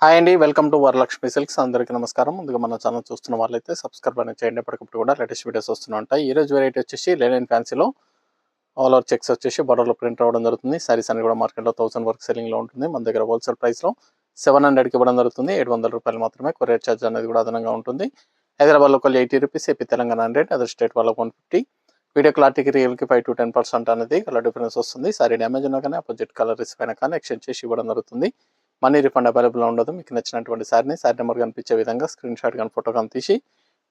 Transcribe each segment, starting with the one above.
Hi అండి, welcome to Varalakshmi silks. అందరికీ నమస్కారం. ముందుగా మన ఛానల్ చూస్తున్న వాళ్ళైతే సబ్స్క్రైబ్ అనేది చేయండి. ఎప్పటికప్పుడు కూడా లేటెస్ట్ వీడియోస్ వస్తూనే ఉంటాయి. ఈ రోజు వెరైటీ వచ్చేసి లెనిన్ ఫ్యాన్సీలో ఆల్ ఓవర్ చెక్స్ వచ్చేసి బోర్డర్లో ప్రింట్ రావడం జరుగుతుంది. సారీస్ అని కూడా మార్కెట్లో 1000 వరకు సెల్లింగ్లో ఉంటుంది. మన దగ్గర హోల్సేల్ ప్రైస్లో 700కి ఇవ్వడం జరుగుతుంది. 700 రూపాయలు మాత్రమే. కొరియర్ ఛార్జ్ అనేది కూడా అదనంగా ఉంటుంది. Hyderabad local 80 rupees, AP Telangana 100, other state వాళ్ళకి 150. వీడియో క్లారిటీకి రియల్కి 5 to 10% అనేది కలర్ డిఫరెన్స్ వస్తుంది. సారీ డ్యామేజ్ ఉన్నా కానీ అపోజిట్ కలర్ రిస్క్ అయినా కానీ ఎక్స్చేంజ్ చేసి ఇవ్వడం జరుగుతుంది. మనీ రిఫండ్ అవైలబుల్ ఉండదు. మీకు నచ్చినటువంటి శారీ నెంబర్ కనిపించే విధంగా స్క్రీన్ షాట్ కానీ ఫోటో కానీ తీసి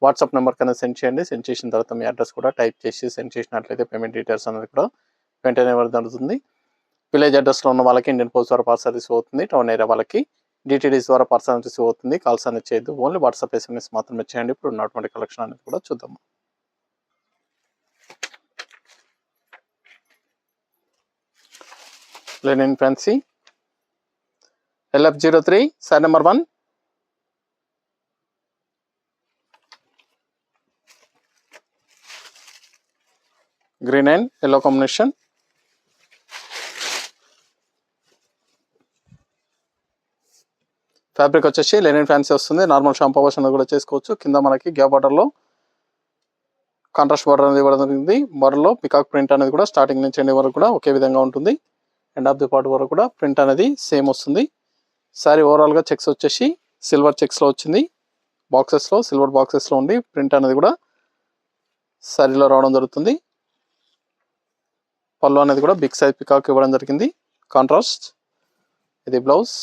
వాట్సాప్ నెంబర్ కన్నా సెండ్ చేయండి. సెండ్ చేసిన తర్వాత మీ అడ్రస్ కూడా టైప్ చేసి సెండ్ చేసినట్లయితే పేమెంట్ డీటెయిల్స్ అనేది కూడా వెంటనే ఇవ్వడం జరుగుతుంది. విలేజ్ అడ్రస్లో ఉన్న వాళ్ళకి ఇండియన్ పోస్ట్ ద్వారా పార్సల్ రిసీవ్ అవుతుంది. టౌన్ ఏరియా వాళ్ళకి డిటిడిస్ ద్వారా పార్సల్ రిసీవ్ అవుతుంది. కాల్స్ అనేది చేయొద్దు, ఓన్లీ వాట్సాప్ ఎస్ఎంఎస్ మాత్రమే చేయండి. ఇప్పుడు ఉన్నటువంటి కలెక్షన్ అనేది కూడా చూద్దాం. Lenin fancy LF03 sari number 1. Green and yellow combination. Fabric వచ్చేసి లెనిన్ ఫ్యాన్సీ వస్తుంది. నార్మల్ షాంపూ వాష్ అనేది కూడా చేసుకోవచ్చు. కింద మనకి గ్యాప్ బార్డర్లో కాంట్రాస్ట్ బార్డర్ అనేది ఇవ్వడం జరిగింది. బార్డర్లో పికాక్ ప్రింట్ అనేది కూడా స్టార్టింగ్ నుంచి ఎండింగ్ వరకు కూడా ఒకే విధంగా ఉంటుంది. ఎండ్ ఆఫ్ ది పార్ట్ వరకు కూడా ప్రింట్ అనేది సేమ్ వస్తుంది. సారీ ఓవరాల్గా చెక్స్ వచ్చేసి సిల్వర్ చెక్స్లో వచ్చింది. బాక్సెస్లో సిల్వర్ బాక్సెస్లో ఉండి ప్రింట్ అనేది కూడా సారీలో రావడం జరుగుతుంది. పళ్ళు అనేది కూడా బిగ్ సైజ్ పికాక్ ఇవ్వడం జరిగింది. కాంట్రాస్ట్. ఇది బ్లౌజ్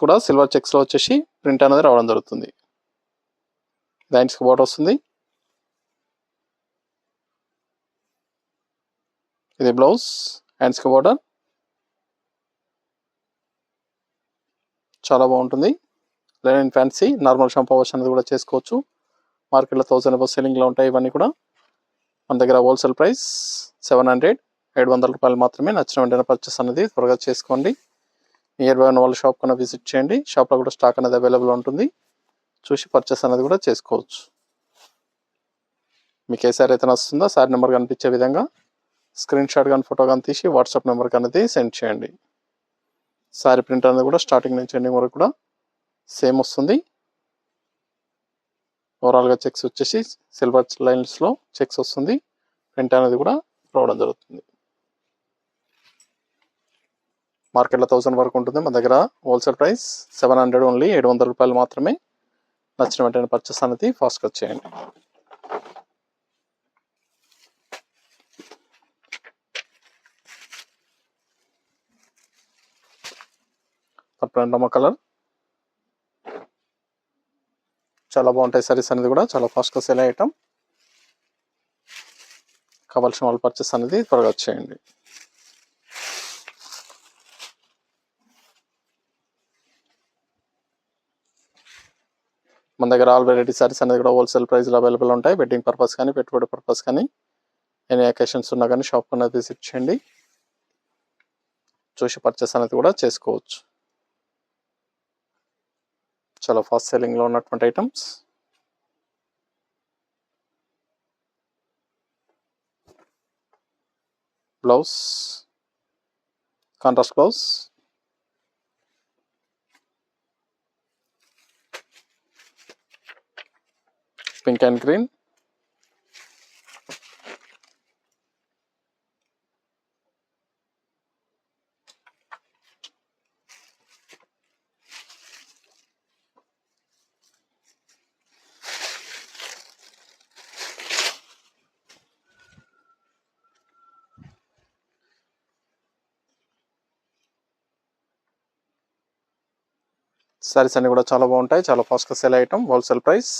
కూడా సిల్వర్ చెక్స్లో వచ్చేసి ప్రింట్ అనేది రావడం జరుగుతుంది. హ్యాండ్స్కి బోర్డర్ వస్తుంది. ఇది బ్లౌజ్, హ్యాండ్స్కి బోర్డర్. చాలా బాగుంటుంది. Lenin fancy normal shampoo wash అనేది కూడా చేసుకోవచ్చు. మార్కెట్లో 1000 అబౌవ్ సెల్లింగ్లో ఉంటాయి. ఇవన్నీ కూడా మన దగ్గర హోల్సేల్ ప్రైస్ 700 రూపాయలు మాత్రమే. నచ్చిన వెంటనే పర్చేస్ అనేది త్వరగా చేసుకోండి. నియర్ బై ఉన్న వాళ్ళ షాప్ కన్నా విజిట్ చేయండి. షాప్లో కూడా స్టాక్ అనేది అవైలబుల్ ఉంటుంది. చూసి పర్చేస్ అనేది కూడా చేసుకోవచ్చు. మీకు ఏ సారీ అయితే నచ్చుతుందో సారీ నెంబర్ కనిపించే విధంగా స్క్రీన్ షాట్ కానీ ఫోటో కానీ తీసి వాట్సాప్ నెంబర్కి అనేది సెండ్ చేయండి. సారీ ప్రింట్ అనేది కూడా స్టార్టింగ్ నుంచి ఎండింగ్ వరకు కూడా సేమ్ వస్తుంది. ఓవరాల్గా చెక్స్ వచ్చేసి సిల్వర్ లైన్స్లో చెక్స్ వస్తుంది. ప్రింట్ అనేది కూడా రావడం జరుగుతుంది. మార్కెట్లో 1000 వరకు ఉంటుంది. మన దగ్గర హోల్సేల్ ప్రైస్ 700 ఓన్లీ. 700 రూపాయలు మాత్రమే. నచ్చిన వెంటనే పర్చేస్ అనేది ఫాస్ట్గా చేయండి. Purple colour. చాలా బాగుంటాయి సారీస్ అనేది కూడా చాలా ఫాస్ట్గా సేల్ అయ్యటం. కావాల్సిన వాళ్ళు పర్చేస్ అనేది త్వరగా చేయండి. మన దగ్గర ఆల్ వెరైటీ సారీస్ అనేది కూడా హోల్సేల్ ప్రైస్లో అవైలబుల్ ఉంటాయి. వెడ్డింగ్ పర్పస్ కానీ పెట్టుబడి పర్పస్ కానీ ఎనీ అకేషన్స్ ఉన్నా కానీ షాప్ అనేది విజిట్ చేయండి. చూసి పర్చేస్ అనేది కూడా చేసుకోవచ్చు. చాలా ఫాస్ట్ సెల్లింగ్లో ఉన్నటువంటి items. Blouse contrast blouse. Pink and green. Saris అన్ని కూడా చాలా బాగుంటాయి. చాలా ఫాస్ట్గా సేల్ అయ్యటం. హోల్సేల్ ప్రైస్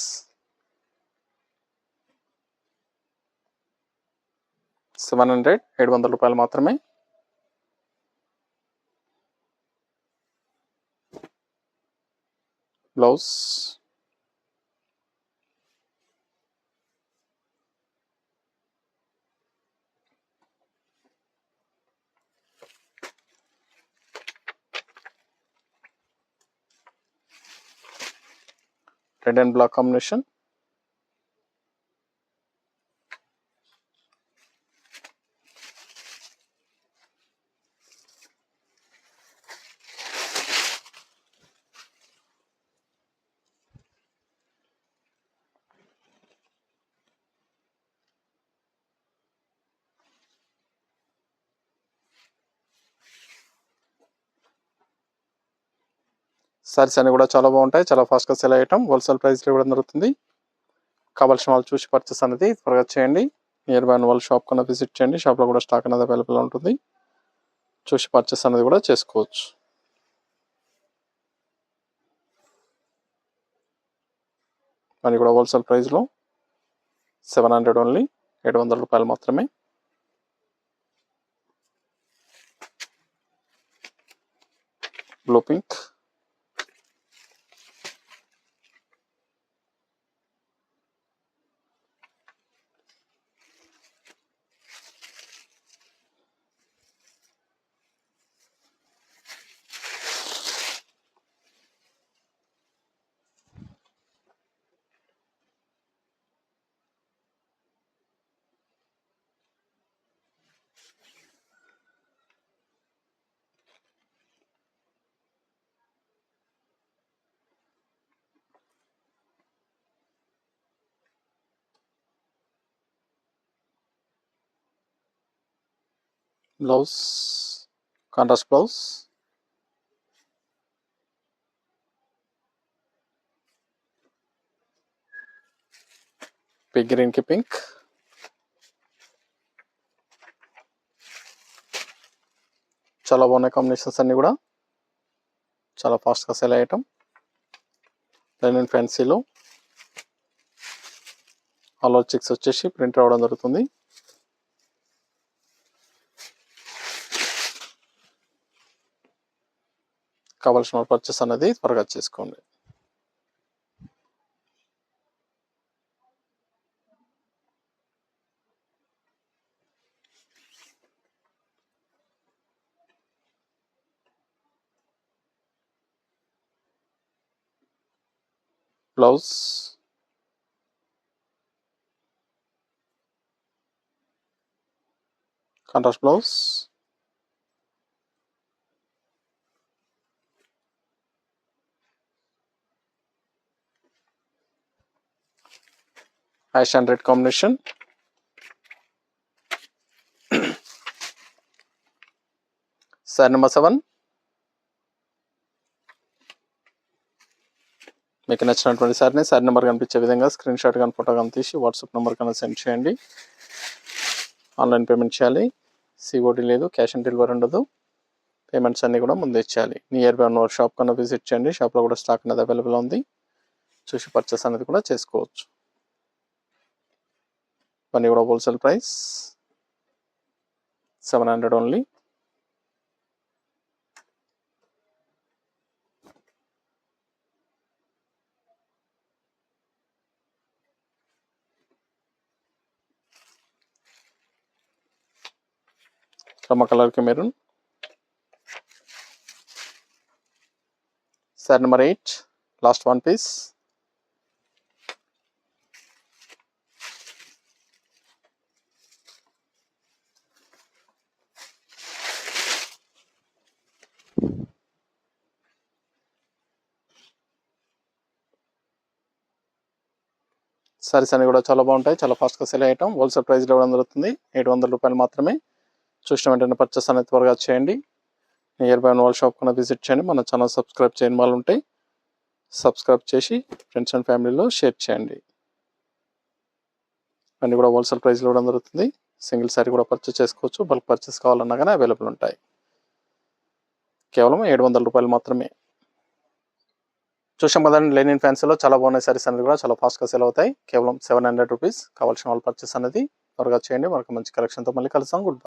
700 రూపాయలు మాత్రమే. Blouse red and black combination. Saris అన్ని కూడా చాలా బాగుంటాయి, చాలా ఫాస్ట్గా సెల్ అయ్యటం, హోల్సేల్ ప్రైస్లో ఇవ్వడం జరుగుతుంది. కావాల్సిన వాళ్ళు చూసి పర్చేస్ అనేది త్వరగా చేయండి. నియర్ బై వాళ్ళ షాప్ కన్నా విజిట్ చేయండి. షాప్లో కూడా స్టాక్ అనేది అవైలబుల్ ఉంటుంది, చూసి పర్చేస్ అనేది కూడా చేసుకోవచ్చు. అని కూడా హోల్సేల్ ప్రైస్లో 700 ఓన్లీ, 700 రూపాయలు మాత్రమే. Blue pink, blouse contrast blouse, పిగ్ గ్రీన్ కి పింక్, చాలా బాగున్నాయి కాంబినేషన్స్ అన్ని కూడా, చాలా ఫాస్ట్గా సెల్ అయ్యటం. లైనిన్ ఫ్యాన్సీలో ఆల్ ఓవర్ చెక్స్ వచ్చేసి ప్రింట్ రావడం జరుగుతుంది. కావాల్సిన పర్చేస్ అనేది త్వరగా చేసుకోండి. Blouse contrast blouse, ash and red combination, sari number 7. మీకు నచ్చినటువంటి సారీని సారీ నెంబర్ కనిపించే విధంగా స్క్రీన్ షాట్ కానీ ఫోటో కానీ తీసి వాట్సాప్ నెంబర్ కన్నా సెండ్ చేయండి. ఆన్లైన్ పేమెంట్ చేయాలి, సిఓడి లేదు, క్యాష్ ఆన్ డెలివరీ ఉండదు. పేమెంట్స్ అన్నీ కూడా ముందే ఇచ్చేయాలి. నియర్ బై ఉన్న షాప్ కన్నా విజిట్ చేయండి. షాప్లో కూడా స్టాక్ అనేది అవైలబుల్ ఉంది, చూసి పర్చేస్ అనేది కూడా చేసుకోవచ్చు. ఇవన్నీ కూడా హోల్సేల్ ప్రైస్ 700 ఓన్లీ. రమ్మ కలర్కి maroon, sari number 8, last 1 piece. Saris అన్ని కూడా చాలా బాగుంటాయి, చాలా ఫాస్ట్గా సెల్ అయ్యటం, హోల్సేల్ ప్రైస్లో ఇవ్వడం జరుగుతుంది. 700 రూపాయలు మాత్రమే. చూసిన వెంటనే పర్చేస్ అనేది త్వరగా చేయండి. నియర్ బై వాళ్ళ షాప్ కన్నా విజిట్ చేయండి. మన ఛానల్ సబ్స్క్రైబ్ చేయని వాళ్ళు ఉంటే సబ్స్క్రైబ్ చేసి ఫ్రెండ్స్ అండ్ ఫ్యామిలీలో షేర్ చేయండి. అన్నీ కూడా హోల్సేల్ ప్రైస్లో ఇవ్వడం జరుగుతుంది. సింగిల్ సారీ కూడా పర్చేస్ చేసుకోవచ్చు, బల్క్ పర్చేస్ కావాలన్నా కానీ అవైలబుల్ ఉంటాయి. కేవలం 700 రూపాయలు మాత్రమే. చూసాం కదండి, లెనిన్ ఫ్యాన్సీలో చాలా బాగున్నాయి సారీస్ అనేది కూడా చాలా ఫాస్ట్గా సెల్ అవుతాయి. కేవలం 700 రూపీస్. కావాల్సిన వాళ్ళు పర్చేస్ అనేది త్వరగా చేయండి. మనకు మంచి కలెక్షన్తో మళ్ళీ కలుస్తాం. Good bye.